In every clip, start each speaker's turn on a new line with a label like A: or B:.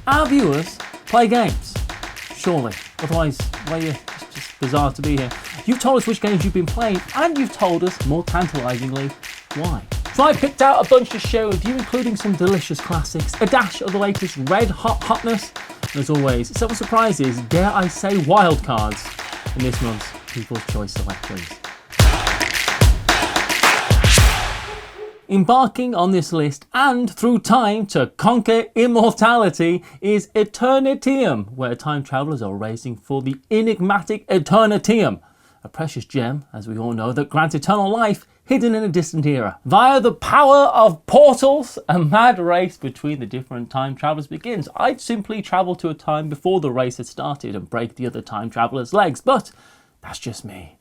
A: our viewers play games. Surely. Otherwise, well, it's just bizarre to be here. You've told us which games you've been playing, and you've told us, more tantalisingly, why. So I picked out a bunch to share with you, including some delicious classics, a dash of the latest red hot hotness, and as always, several surprises, dare I say wildcards, in this month's People's Choice Selections. Embarking on this list and through time to conquer immortality is Eternitium, where time travellers are racing for the enigmatic Eternitium, a precious gem, as we all know, that grants eternal life hidden in a distant era. Via the power of portals, a mad race between the different time travellers begins. I'd simply travel to a time before the race had started and break the other time travellers' legs, but that's just me.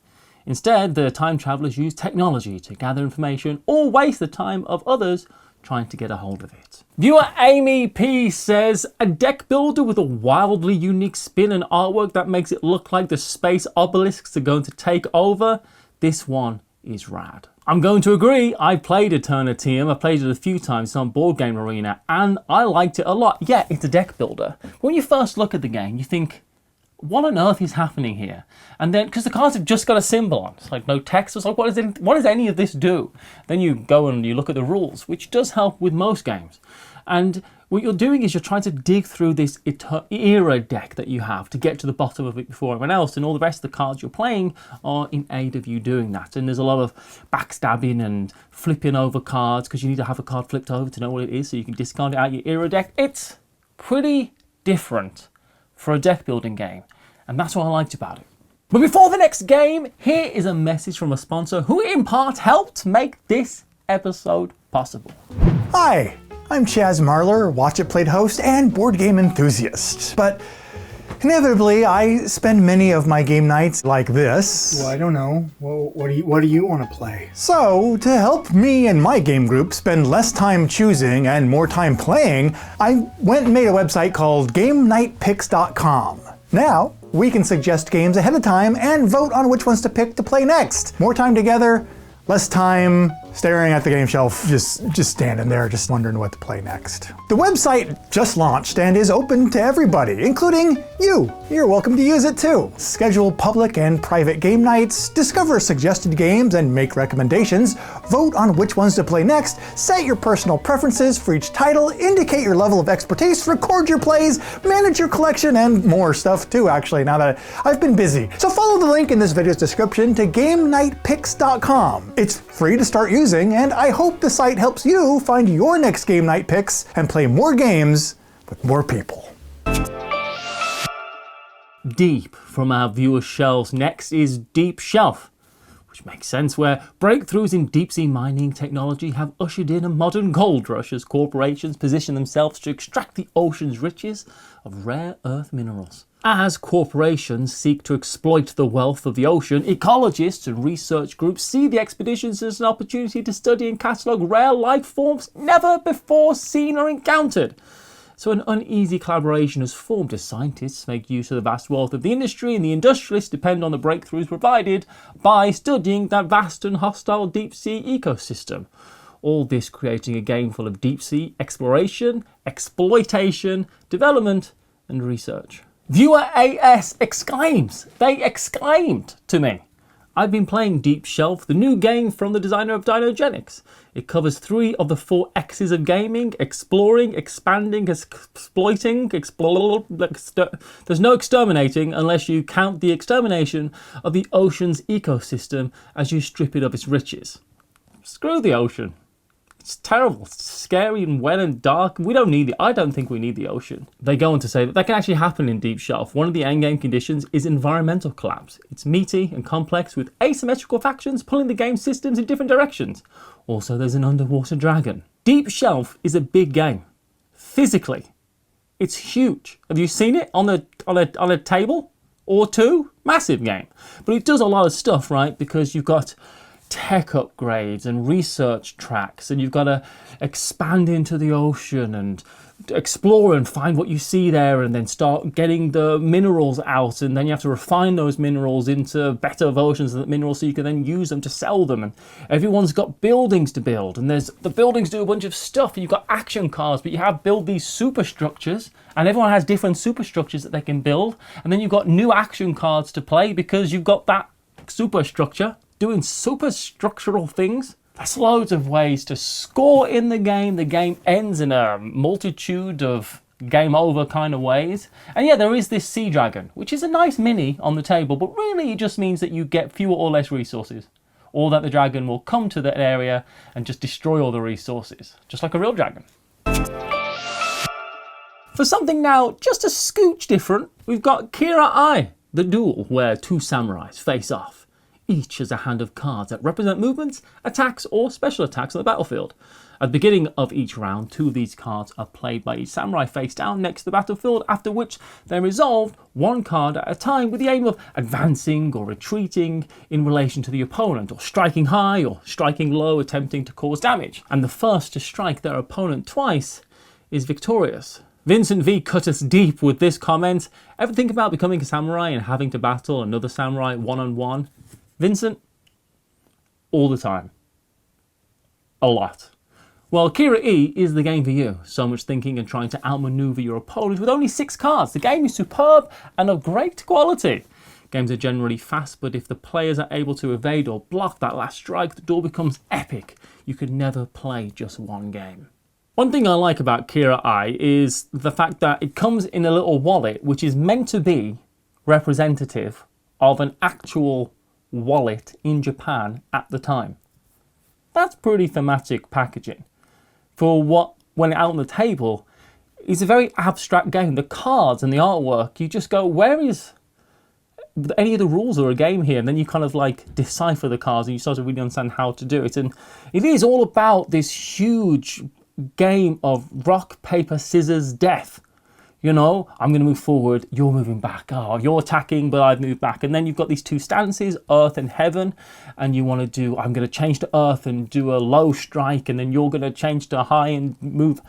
A: Instead, the time travellers use technology to gather information or waste the time of others trying to get a hold of it. Viewer Amy P says, a deck builder with a wildly unique spin and artwork that makes it look like the space obelisks are going to take over. This one is rad. I'm going to agree. I played Eternitium. I played it a few times on Board Game Arena and I liked it a lot. Yeah, it's a deck builder. When you first look at the game, you think, what on earth is happening here? And then, because the cards have just got a symbol on, it's like no text, it's like, what does any of this do? Then you go and you look at the rules, which does help with most games. And what you're doing is you're trying to dig through this era deck that you have to get to the bottom of it before everyone else, and all the rest of the cards you're playing are in aid of you doing that. And there's a lot of backstabbing and flipping over cards, because you need to have a card flipped over to know what it is, so you can discard it out your era deck. It's pretty different for a deck building game, and that's what I liked about it. But before the next game, here is a message from a sponsor who in part helped make this episode possible.
B: Hi, I'm Chaz Marler, Watch It Played host and board game enthusiast. But inevitably, I spend many of my game nights like this.
C: Well, I don't know. Well, what do you want to play?
B: So, to help me and my game group spend less time choosing and more time playing, I went and made a website called GameNightPicks.com. Now, we can suggest games ahead of time and vote on which ones to pick to play next. More time together, less time staring at the game shelf, just standing there, just wondering what to play next. The website just launched and is open to everybody, including you. You're welcome to use it too. Schedule public and private game nights, discover suggested games and make recommendations, vote on which ones to play next, set your personal preferences for each title, indicate your level of expertise, record your plays, manage your collection, and more stuff too, actually, now that I've been busy. So follow the link in this video's description to GameNightPicks.com. It's free to start using, and I hope the site helps you find your next game night picks and play more games with more people.
A: Deep from our viewers' shelves, next is Deep Shelf, which makes sense, where breakthroughs in deep-sea mining technology have ushered in a modern gold rush as corporations position themselves to extract the ocean's riches of rare earth minerals. As corporations seek to exploit the wealth of the ocean, ecologists and research groups see the expeditions as an opportunity to study and catalogue rare life forms never before seen or encountered. So an uneasy collaboration has formed as scientists make use of the vast wealth of the industry, and the industrialists depend on the breakthroughs provided by studying that vast and hostile deep-sea ecosystem. All this creating a game full of deep-sea exploration, exploitation, development, and research. Viewer AS exclaims, they exclaimed to me, I've been playing Deep Shelf, the new game from the designer of Dinogenics. It covers 3 of the 4 X's of gaming: exploring, expanding, exploiting, there's no exterminating unless you count the extermination of the ocean's ecosystem as you strip it of its riches. Screw the ocean. It's terrible, it's scary and wet and dark. We don't need I don't think we need the ocean. They go on to say that can actually happen in Deep Shelf. One of the endgame conditions is environmental collapse. It's meaty and complex with asymmetrical factions pulling the game systems in different directions. Also, there's an underwater dragon. Deep Shelf is a big game. Physically, it's huge. Have you seen it on a table or two? Massive game. But it does a lot of stuff, right? Because you've got tech upgrades and research tracks, and you've got to expand into the ocean and explore and find what you see there, and then start getting the minerals out, and then you have to refine those minerals into better versions of the minerals so you can then use them to sell them. And everyone's got buildings to build, and the buildings do a bunch of stuff. You've got action cards, but you have build these superstructures, and everyone has different superstructures that they can build. And then you've got new action cards to play because you've got that superstructure doing superstructural things. There's loads of ways to score in the game. The game ends in a multitude of game over kind of ways. And yeah, there is this sea dragon, which is a nice mini on the table, but really it just means that you get fewer or less resources, or that the dragon will come to that area and just destroy all the resources, just like a real dragon. For something now just a scooch different, we've got Kira Eye, the duel where two samurais face off. Each has a hand of cards that represent movements, attacks, or special attacks on the battlefield. At the beginning of each round, two of these cards are played by each samurai face down next to the battlefield, after which they're resolved one card at a time with the aim of advancing or retreating in relation to the opponent, or striking high or striking low, attempting to cause damage. And the first to strike their opponent twice is victorious. Vincent V cut us deep with this comment. Ever think about becoming a samurai and having to battle another samurai one-on-one? Vincent, all the time. A lot. Well, Kira E is the game for you. So much thinking and trying to outmaneuver your opponent with only 6 cards. The game is superb and of great quality. Games are generally fast, but if the players are able to evade or block that last strike, the duel becomes epic. You could never play just one game. One thing I like about Kira Eye is the fact that it comes in a little wallet, which is meant to be representative of an actual wallet in Japan at the time. That's pretty thematic packaging. For what went out on the table, it's a very abstract game. The cards and the artwork, you just go, where is any of the rules of a game here? And then you kind of like decipher the cards and you start to really understand how to do it. And it is all about this huge game of rock, paper, scissors, death. You know, I'm going to move forward, you're moving back. Oh, you're attacking, but I've moved back. And then you've got these two stances, earth and heaven. And you want to do, I'm going to change to earth and do a low strike. And then you're going to change to high and move.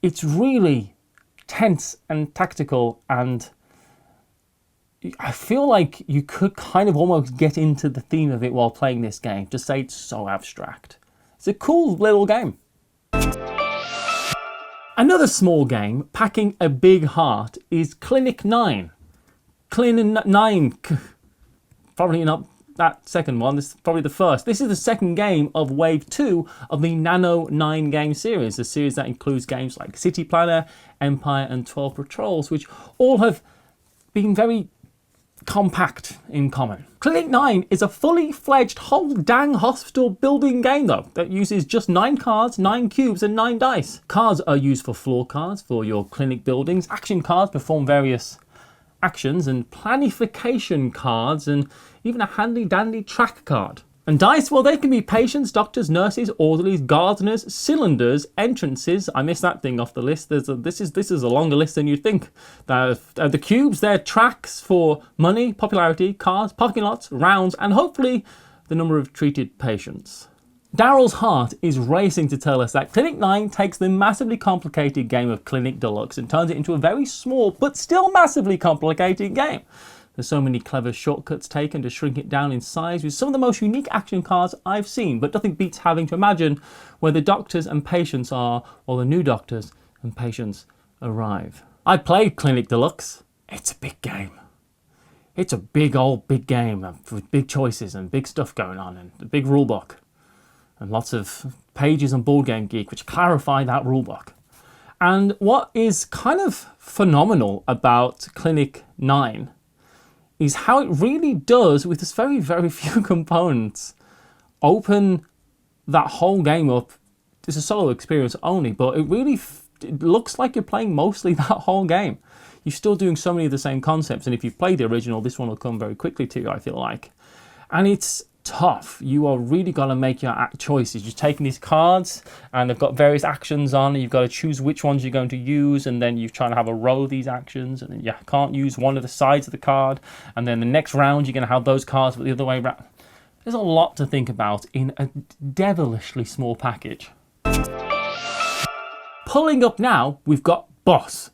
A: It's really tense and tactical. And I feel like you could kind of almost get into the theme of it while playing this game. To say it's so abstract. It's a cool little game. Another small game packing a big heart is Clinic 9. Clinic 9, probably not that second one, this is probably the first. This is the second game of Wave 2 of the Nano 9 game series, a series that includes games like City Planner, Empire and 12 Patrols, which all have been very compact in common. Clinic 9 is a fully fledged whole dang hospital building game though, that uses just 9 cards, 9 cubes and 9 dice. Cards are used for floor cards for your clinic buildings, action cards perform various actions, and planification cards, and even a handy dandy track card. And dice, well, they can be patients, doctors, nurses, orderlies, gardeners, cylinders, entrances. I missed that thing off the list. This is a longer list than you'd think. The cubes, they're tracks for money, popularity, cars, parking lots, rounds, and hopefully the number of treated patients. Daryl's heart is racing to tell us that Clinic 9 takes the massively complicated game of Clinic Deluxe and turns it into a very small but still massively complicated game. There's so many clever shortcuts taken to shrink it down in size with some of the most unique action cards I've seen, but nothing beats having to imagine where the doctors and patients are while the new doctors and patients arrive. I played Clinic Deluxe. It's a big game. It's a big game with big choices and big stuff going on and a big rulebook and lots of pages on Board Game Geek which clarify that rulebook. And what is kind of phenomenal about Clinic 9 is how it really does, with this very, very few components, open that whole game up. It's a solo experience only, but it really it looks like you're playing mostly that whole game. You're still doing so many of the same concepts, and if you've played the original, this one will come very quickly to you, I feel like. And it's tough. You are really got to make your choices. You're taking these cards and they've got various actions on, and you've got to choose which ones you're going to use, and then you're trying to have a row of these actions, and then you can't use one of the sides of the card, and then the next round you're going to have those cards but the other way around. There's a lot to think about in a devilishly small package. Pulling up now, we've got Bus,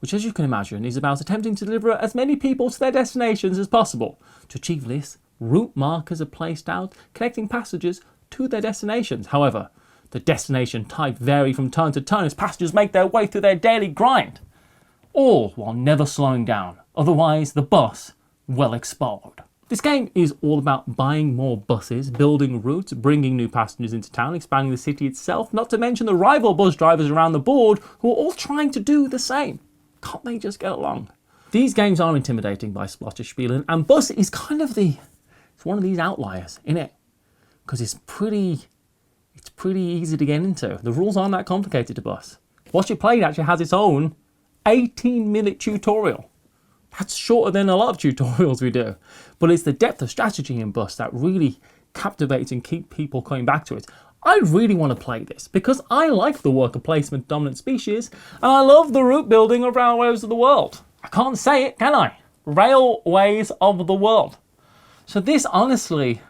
A: which, as you can imagine, is about attempting to deliver as many people to their destinations as possible. To achieve this, route markers are placed out, connecting passengers to their destinations. However, the destination type vary from turn to turn as passengers make their way through their daily grind, all while never slowing down, otherwise the bus will explode. This game is all about buying more buses, building routes, bringing new passengers into town, expanding the city itself, not to mention the rival bus drivers around the board who are all trying to do the same. Can't they just get along? These games are intimidating by Splotterspielen, and Bus is kind of it's one of these outliers, innit? Because it's pretty easy to get into. The rules aren't that complicated to Bus. Watch It Played actually has its own 18-minute tutorial. That's shorter than a lot of tutorials we do. But it's the depth of strategy in Bus that really captivates and keep people coming back to it. I really want to play this because I like the worker placement dominant species and I love the route building of railways of the world. I can't say it, can I? Railways of the world. So this, honestly,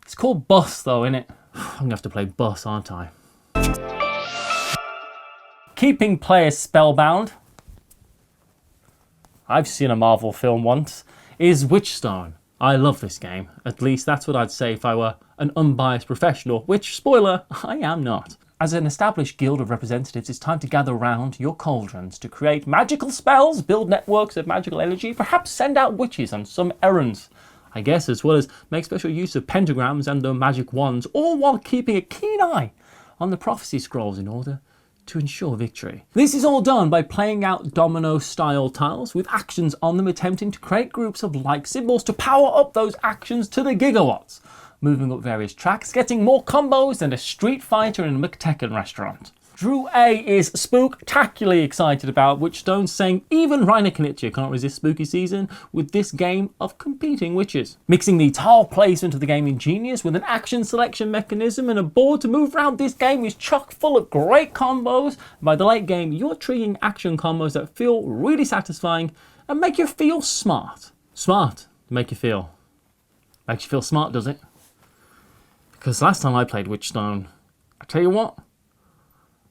A: it's called Bus though, innit? I'm gonna have to play Bus, aren't I? Keeping players spellbound, I've seen a Marvel film once, is Witchstone. I love this game. At least that's what I'd say if I were an unbiased professional, which, spoiler, I am not. As an established guild of representatives, it's time to gather round your cauldrons to create magical spells, build networks of magical energy, perhaps send out witches on some errands, I guess, as well as make special use of pentagrams and the magic wands, all while keeping a keen eye on the prophecy scrolls in order to ensure victory. This is all done by playing out domino-style tiles with actions on them, attempting to create groups of like symbols to power up those actions to the gigawatts, moving up various tracks, getting more combos than a Street Fighter in a McTekken restaurant. Drew A is spooktacularly excited about Witchstone, saying even Reiner Knizia can't resist spooky season with this game of competing witches. Mixing the tile placement of the game ingenious with an action selection mechanism and a board to move around, this game is chock full of great combos. By the late game, you're triggering action combos that feel really satisfying and make you feel smart. Smart to make you feel. Makes you feel smart, does it? Because last time I played Witchstone, I tell you what,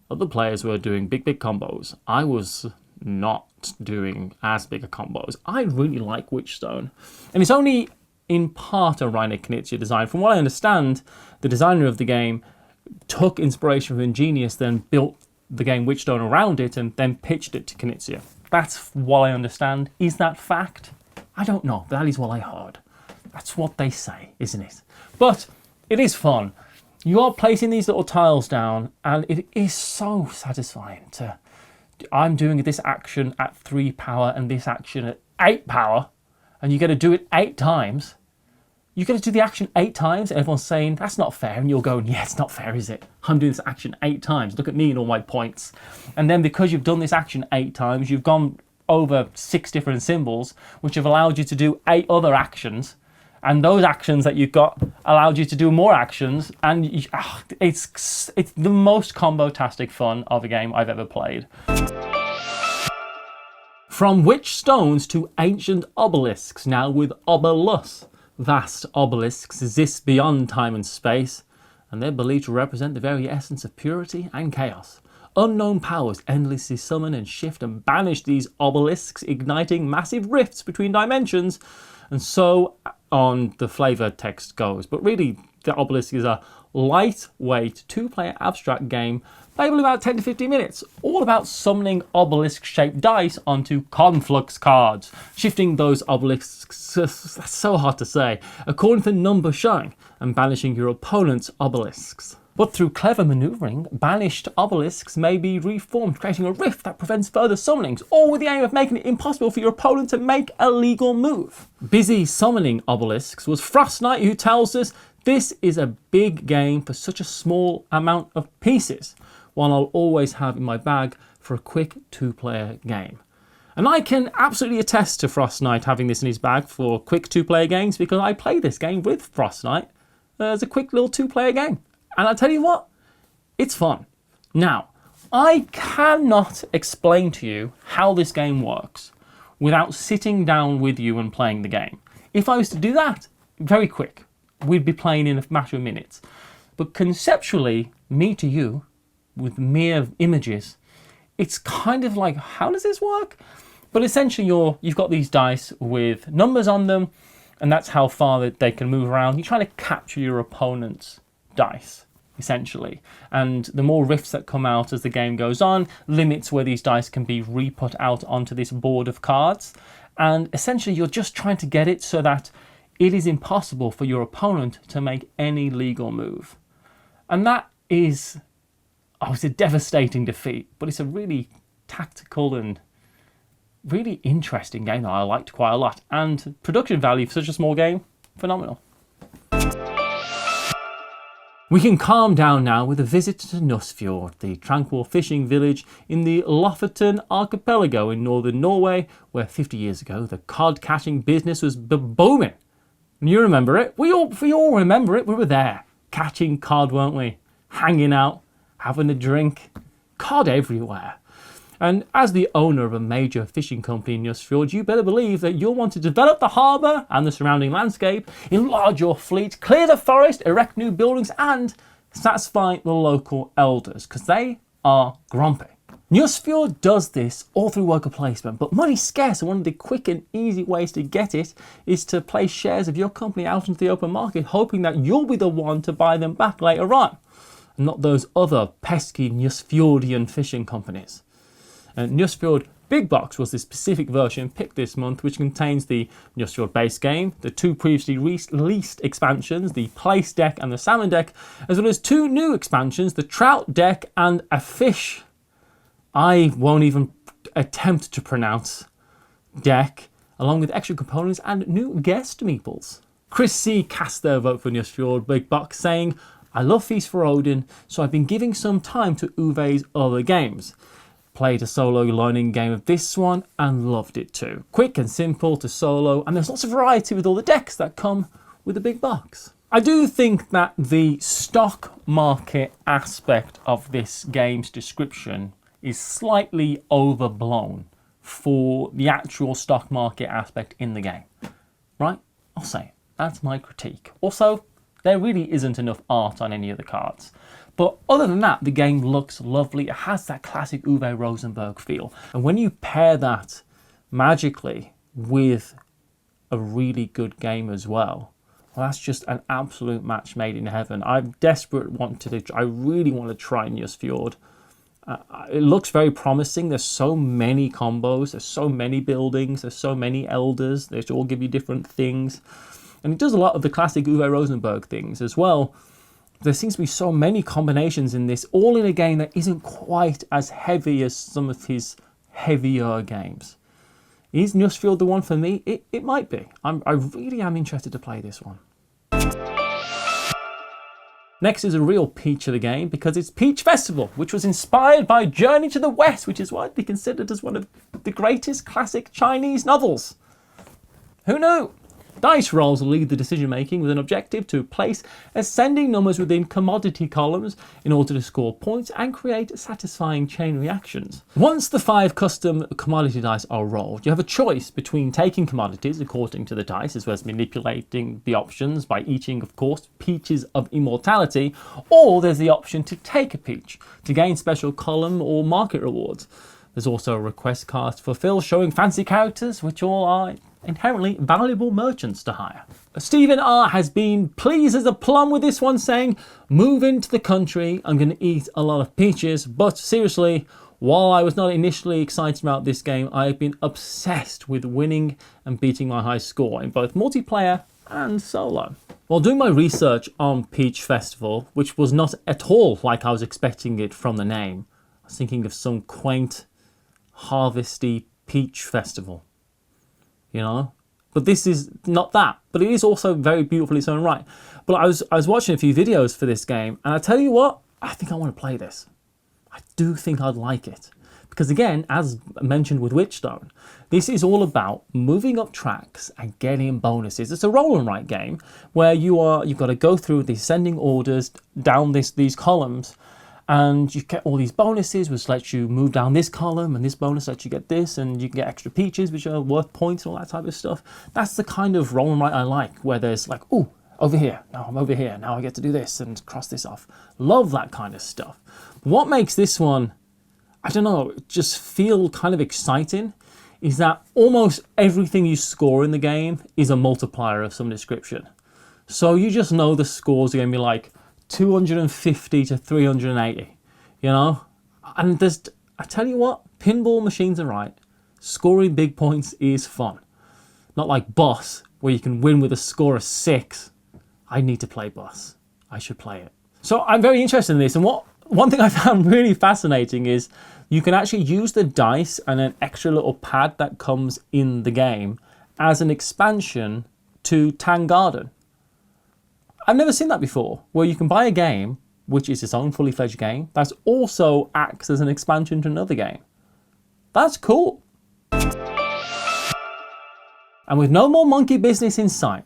A: other players were doing big combos. I was not doing as big a combos. I really like Witchstone. And it's only in part a Reiner Knizia design. From what I understand, the designer of the game took inspiration from Ingenious, then built the game Witchstone around it, and then pitched it to Knizia. That's what I understand. Is that fact? I don't know. That is what I heard. That's what they say, isn't it? But it is fun. You are placing these little tiles down, and it is so satisfying to... I'm doing this action at 3 power and this action at 8 power, and you got to do it 8 times. You got to do the action 8 times, and everyone's saying, that's not fair, and you're going, yeah, it's not fair, is it? I'm doing this action 8 times. Look at me and all my points. And then because you've done this action 8 times, you've gone over 6 different symbols, which have allowed you to do 8 other actions. And those actions that you've got allowed you to do more actions, and it's the most combo-tastic fun of a game I've ever played. From witchstones to ancient obelisks, now with obelus. Vast obelisks exist beyond time and space, and they're believed to represent the very essence of purity and chaos. Unknown powers endlessly summon and shift and banish these obelisks, igniting massive rifts between dimensions. And so on the flavor text goes. But really, the Obelisk is a lightweight 2-player abstract game playable in about 10 to 15 minutes, all about summoning obelisk-shaped dice onto conflux cards, shifting those obelisks, that's so hard to say, according to the number showing, and banishing your opponent's obelisks. But through clever manoeuvring, banished obelisks may be reformed, creating a rift that prevents further summonings, all with the aim of making it impossible for your opponent to make a legal move. Busy summoning obelisks was Frost Knight, who tells us this is a big game for such a small amount of pieces, one I'll always have in my bag for a quick 2-player game. And I can absolutely attest to Frost Knight having this in his bag for quick 2-player games, because I play this game with Frost Knight as a quick little 2-player game. And I tell you what, it's fun. Now, I cannot explain to you how this game works without sitting down with you and playing the game. If I was to do that, very quick. We'd be playing in a matter of minutes. But conceptually, me to you, with mere images, it's kind of like, how does this work? But essentially you've got these dice with numbers on them, and that's how far they can move around. You're trying to capture your opponent's dice, essentially. And the more rifts that come out as the game goes on, limits where these dice can be re-put out onto this board of cards. And essentially you're just trying to get it so that it is impossible for your opponent to make any legal move. And that is, it's a devastating defeat, but it's a really tactical and really interesting game that I liked quite a lot. And production value for such a small game, phenomenal. We can calm down now with a visit to Nussfjord, the tranquil fishing village in the Lofoten archipelago in northern Norway, where 50 years ago the cod catching business was booming. And you remember it? We all remember it. We were there, catching cod, weren't we? Hanging out, having a drink, cod everywhere. And as the owner of a major fishing company in Nussfjord, you better believe that you'll want to develop the harbour and the surrounding landscape, enlarge your fleet, clear the forest, erect new buildings, and satisfy the local elders, because they are grumpy. Nussfjord does this all through worker placement, but money's scarce, and one of the quick and easy ways to get it is to place shares of your company out into the open market, hoping that you'll be the one to buy them back later on, and not those other pesky Nussfjordian fishing companies. And Nussfjord Big Box was the specific version picked this month, which contains the Nussfjord base game, the 2 previously released expansions, the Place deck and the Salmon deck, as well as 2 new expansions, the Trout deck and a fish I won't even attempt to pronounce deck, along with extra components and new guest meeples. Chris C cast their vote for Nussfjord Big Box, saying, "I love Feast for Odin, so I've been giving some time to Uwe's other games. Played a solo learning game of this one and loved it too. Quick and simple to solo, and there's lots of variety with all the decks that come with the big box." I do think that the stock market aspect of this game's description is slightly overblown for the actual stock market aspect in the game. Right? I'll say it. That's my critique. Also, there really isn't enough art on any of the cards. But other than that, the game looks lovely. It has that classic Uwe Rosenberg feel. And when you pair that magically with a really good game as well, that's just an absolute match made in heaven. I really want to try Nussfjord. It looks very promising. There's so many combos, there's so many buildings, there's so many elders. They all give you different things. And it does a lot of the classic Uwe Rosenberg things as well. There seems to be so many combinations in this, all in a game that isn't quite as heavy as some of his heavier games. Is Nussfjord the one for me? It might be. I really am interested to play this one. Next is a real peach of the game, because it's Peach Festival, which was inspired by Journey to the West, which is widely considered as one of the greatest classic Chinese novels. Who knew? Dice rolls will lead the decision making with an objective to place ascending numbers within commodity columns in order to score points and create satisfying chain reactions. Once the 5 custom commodity dice are rolled, you have a choice between taking commodities according to the dice, as well as manipulating the options by eating, of course, peaches of immortality, or there's the option to take a peach to gain special column or market rewards. There's also a request card to fulfill showing fancy characters, which all are inherently valuable merchants to hire. Stephen R has been pleased as a plum with this one, saying, "Move into the country, I'm going to eat a lot of peaches, but seriously, while I was not initially excited about this game, I have been obsessed with winning and beating my high score in both multiplayer and solo." While doing my research on Peach Festival, which was not at all like I was expecting it from the name, I was thinking of some quaint, harvesty peach festival. You know, but this is not that, but it is also very beautiful in its own right. But I was watching a few videos for this game, and I tell you what, I think I want to play this. I do think I'd like it, because again, as mentioned with Witchstone, this is all about moving up tracks and getting bonuses. It's a roll and write game where you've got to go through the ascending orders down these columns, and you get all these bonuses, which lets you move down this column, and this bonus lets you get this, and you can get extra peaches, which are worth points and all that type of stuff. That's the kind of roll and write I like, where there's like, ooh, over here, now I'm over here, now I get to do this and cross this off. Love that kind of stuff. What makes this one, I don't know, just feel kind of exciting is that almost everything you score in the game is a multiplier of some description. So you just know the scores are going to be like 250 to 380, you know? And I tell you what, pinball machines are right. Scoring big points is fun. Not like Boss, where you can win with a score of 6. I need to play Boss. I should play it. So I'm very interested in this. And one thing I found really fascinating is you can actually use the dice and an extra little pad that comes in the game as an expansion to Tang Garden. I've never seen that before, where you can buy a game, which is its own fully fledged game, that also acts as an expansion to another game. That's cool. And with no more monkey business in sight,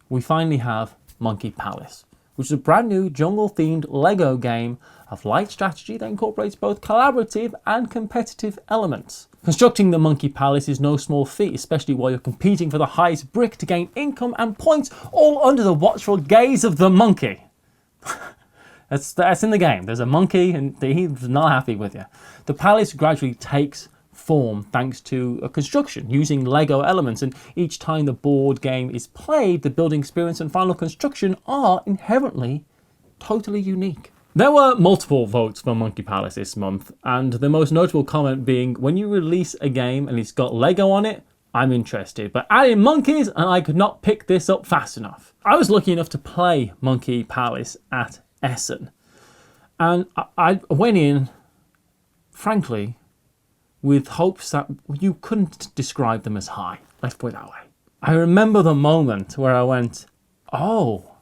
A: we finally have Monkey Palace, which is a brand new jungle-themed Lego game of light strategy that incorporates both collaborative and competitive elements. Constructing the Monkey Palace is no small feat, especially while you're competing for the highest brick to gain income and points, all under the watchful gaze of the monkey. That's in the game. There's a monkey and he's not happy with you. The palace gradually takes form thanks to a construction using Lego elements, and each time the board game is played, the building experience and final construction are inherently totally unique. There were multiple votes for Monkey Palace this month, and the most notable comment being, when you release a game and it's got Lego on it, I'm interested, but add in monkeys and I could not pick this up fast enough. I was lucky enough to play Monkey Palace at Essen, and I went in, frankly, with hopes that you couldn't describe them as high. Let's put it that way. I remember the moment where I went, oh,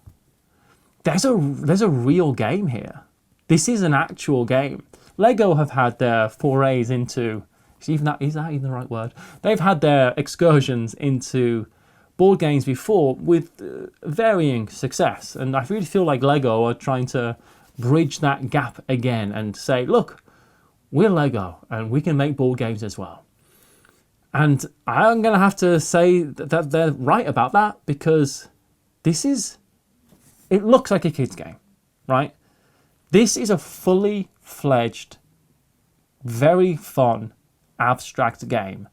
A: there's a real game here. This is an actual game. Lego have had their forays into, is that even the right word? They've had their excursions into board games before with varying success. And I really feel like Lego are trying to bridge that gap again and say, look, we're Lego and we can make board games as well. And I'm going to have to say that they're right about that, because it looks like a kid's game, right? This is a fully fledged, very fun, abstract game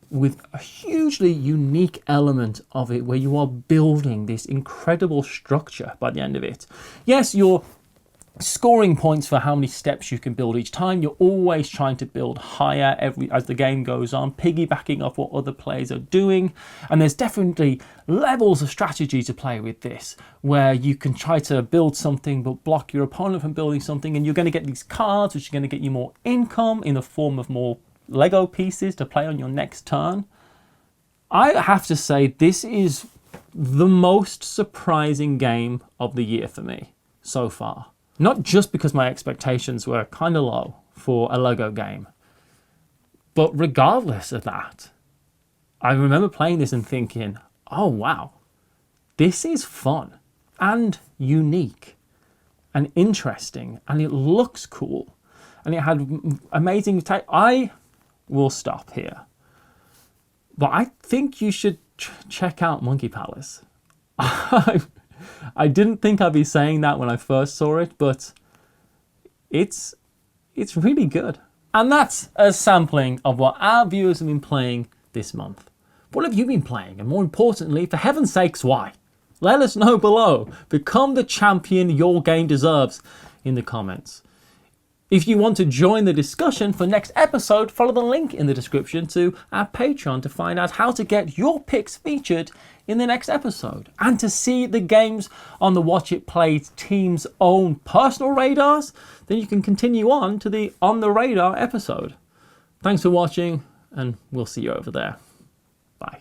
A: with a hugely unique element of it where you are building this incredible structure by the end of it. Yes, you're scoring points for how many steps you can build each time. You're always trying to build higher as the game goes on, piggybacking off what other players are doing. And there's definitely levels of strategy to play with this, where you can try to build something but block your opponent from building something, and you're going to get these cards which are going to get you more income in the form of more Lego pieces to play on your next turn. I have to say, this is the most surprising game of the year for me so far. Not just because my expectations were kind of low for a Lego game, but regardless of that, I remember playing this and thinking, oh wow, this is fun and unique and interesting, and it looks cool, and it had amazing I will stop here, but I think you should check out Monkey Palace. I didn't think I'd be saying that when I first saw it, but it's really good. And that's a sampling of what our viewers have been playing this month. What have you been playing? And more importantly, for heaven's sakes, why? Let us know below. Become the champion your game deserves in the comments. If you want to join the discussion for next episode, follow the link in the description to our Patreon to find out how to get your picks featured in the next episode, and to see the games on the Watch It Played team's own personal radars. Then you can continue on to the On the Radar episode. Thanks for watching, and we'll see you over there. Bye.